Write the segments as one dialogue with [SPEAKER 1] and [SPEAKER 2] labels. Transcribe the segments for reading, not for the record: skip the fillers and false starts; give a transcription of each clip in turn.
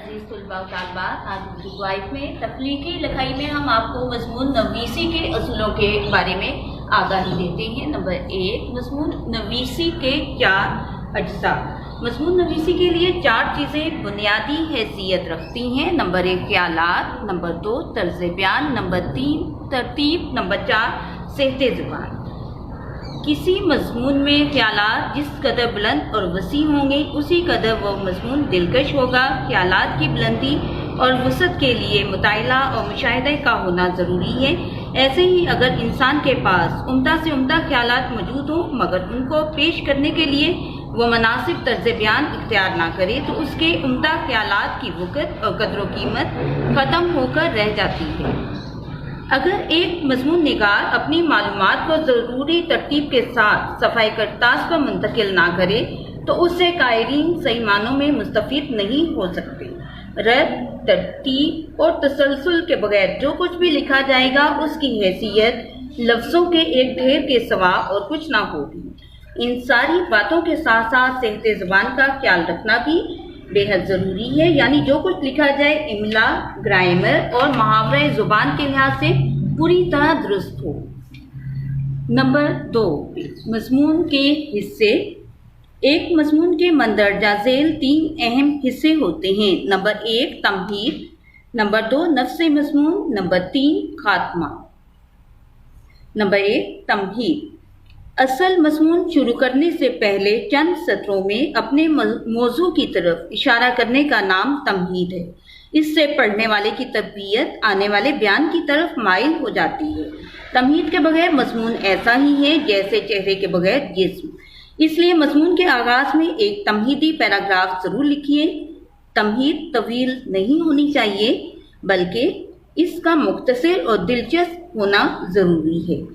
[SPEAKER 1] अजीज़ तलबा व तालिबात, आज उर्दू वाइफ में तख्लीकी लिखाई में हम आपको मज़मून नवीसी के असूलों के बारे में आगाही देते हैं। नंबर 1, मज़मून नवीसी के 4 अज्जा। मज़मून नवीसी के लिए 4 चीज़ें बुनियादी हैसियत रखती हैं। नंबर 1, ख्यालात। नंबर 2, तर्ज़ बयान। नंबर 3, तरतीब। नंबर 4, सेहते ज़ुबान। किसी मज़मून में ख्यालात जिस कदर बुलंद और वसी होंगे उसी कदर वो मज़मून दिलकश होगा। ख्यालात की बुलंदी और वसअत के लिए मुताला और मुशाहिदे का होना ज़रूरी है। ऐसे ही अगर इंसान के पास उम्दा से उम्दा ख्यालात मौजूद हों मगर उनको पेश करने के लिए वो मुनासिब तर्ज़ बयान इख्तियार ना करे तो उसके उम्दा ख्यालात की वक़्त और कदर व कीमत ख़त्म होकर रह जाती है। अगर एक मज़मून निगार अपनी मालूमात को ज़रूरी तरतीब के साथ सफ़ाई करतास पर मुंतकिल ना करे तो उससे कायरीन सही मानों में मुस्तफ़ीद नहीं हो सकते। रद्द, तरतीब और तसलसल के बगैर जो कुछ भी लिखा जाएगा उसकी हैसियत लफ्ज़ों के एक ढेर के सिवा और कुछ ना होगी। इन सारी बातों के साथ साथ सेहते ज़ुबान का ख्याल रखना भी बेहद ज़रूरी है, यानी जो कुछ लिखा जाए इमला, ग्रामर और मुहावरे ज़ुबान के लिहाज से पूरी तरह दुरुस्त हो। नंबर 2, मज़मून के हिस्से। एक मज़मून के मंदरजा झेल 3 अहम हिस्से होते हैं। नंबर 1, तमहीद। नंबर 2, नफ्स मज़मून। नंबर 3, खात्मा। नंबर 1, तमहीद। असल मज़मून शुरू करने से पहले चंद सत्रों में अपने मौजू की तरफ इशारा करने का नाम तमहीद है। इससे पढ़ने वाले की तबीयत आने वाले बयान की तरफ माइल हो जाती है। तमहीद के बगैर मज़मून ऐसा ही है जैसे चेहरे के बगैर जिस्म। इसलिए मज़मून के आगाज़ में एक तमहीदी पैराग्राफ ज़रूर लिखिए। तमहीद तवील नहीं होनी चाहिए बल्कि इसका मुख्तसर और दिलचस्प होना ज़रूरी है।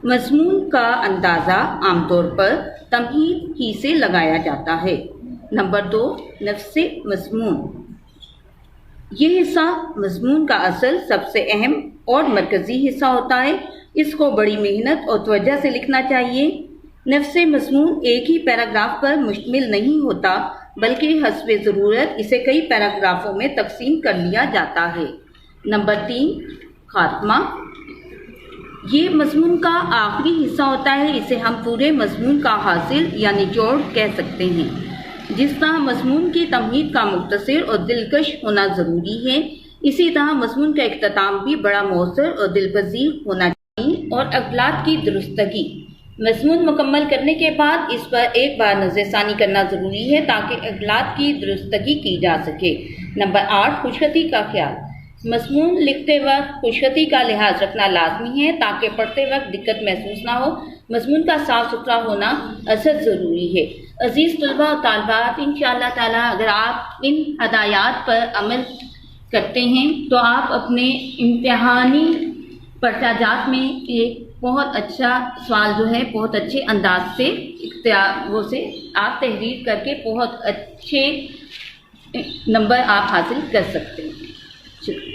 [SPEAKER 1] मज़मून का अंदाज़ा आमतौर पर तमहीद ही से लगाया जाता है। नंबर 2, नफ्स मज़मून। यह हिस्सा मज़मून का असल सबसे अहम और मरकज़ी हिस्सा होता है। इसको बड़ी मेहनत और तवज्जो से लिखना चाहिए। नफ्स मज़मून एक ही पैराग्राफ पर मुश्तमिल नहीं होता बल्कि हस्बे ज़रूरत इसे कई पैराग्राफों में तकसीम कर लिया जाता है। नंबर 3, खात्मा। ये मज़मून का आखिरी हिस्सा होता है। इसे हम पूरे मज़मून का हासिल या निचोड़ कह सकते हैं। जिस तरह मज़मून की तमहीद का मुख्तसर और दिलकश होना ज़रूरी है इसी तरह मज़मून का इख्तिताम भी बड़ा मौसर और दिलपज़ीर होना चाहिए। और अगलात की दुरुस्तगी। मज़मून मुकम्मल करने के बाद इस पर एक बार नज़रसानी करना ज़रूरी है ताकि अगलात की दुरुस्तगी की जा सके। नंबर 8, खुशखती का ख्याल। मज़मून लिखते वक्त खुशखती का लिहाज रखना लाजमी है ताकि पढ़ते वक्त दिक्कत महसूस ना हो। मज़मून का साफ़ सुथरा होना असद ज़रूरी है। अज़ीज़ तलबा और तालिबात, इंशाअल्लाह ताला अगर आप इन हदायत पर अमल करते हैं तो आप अपने इम्तिहानी पर्चाजात में एक बहुत अच्छा सवाल जो है बहुत अच्छे अंदाज से आप तहरीर करके बहुत अच्छे नंबर आप हासिल कर सकते हैं। शुक्रिया।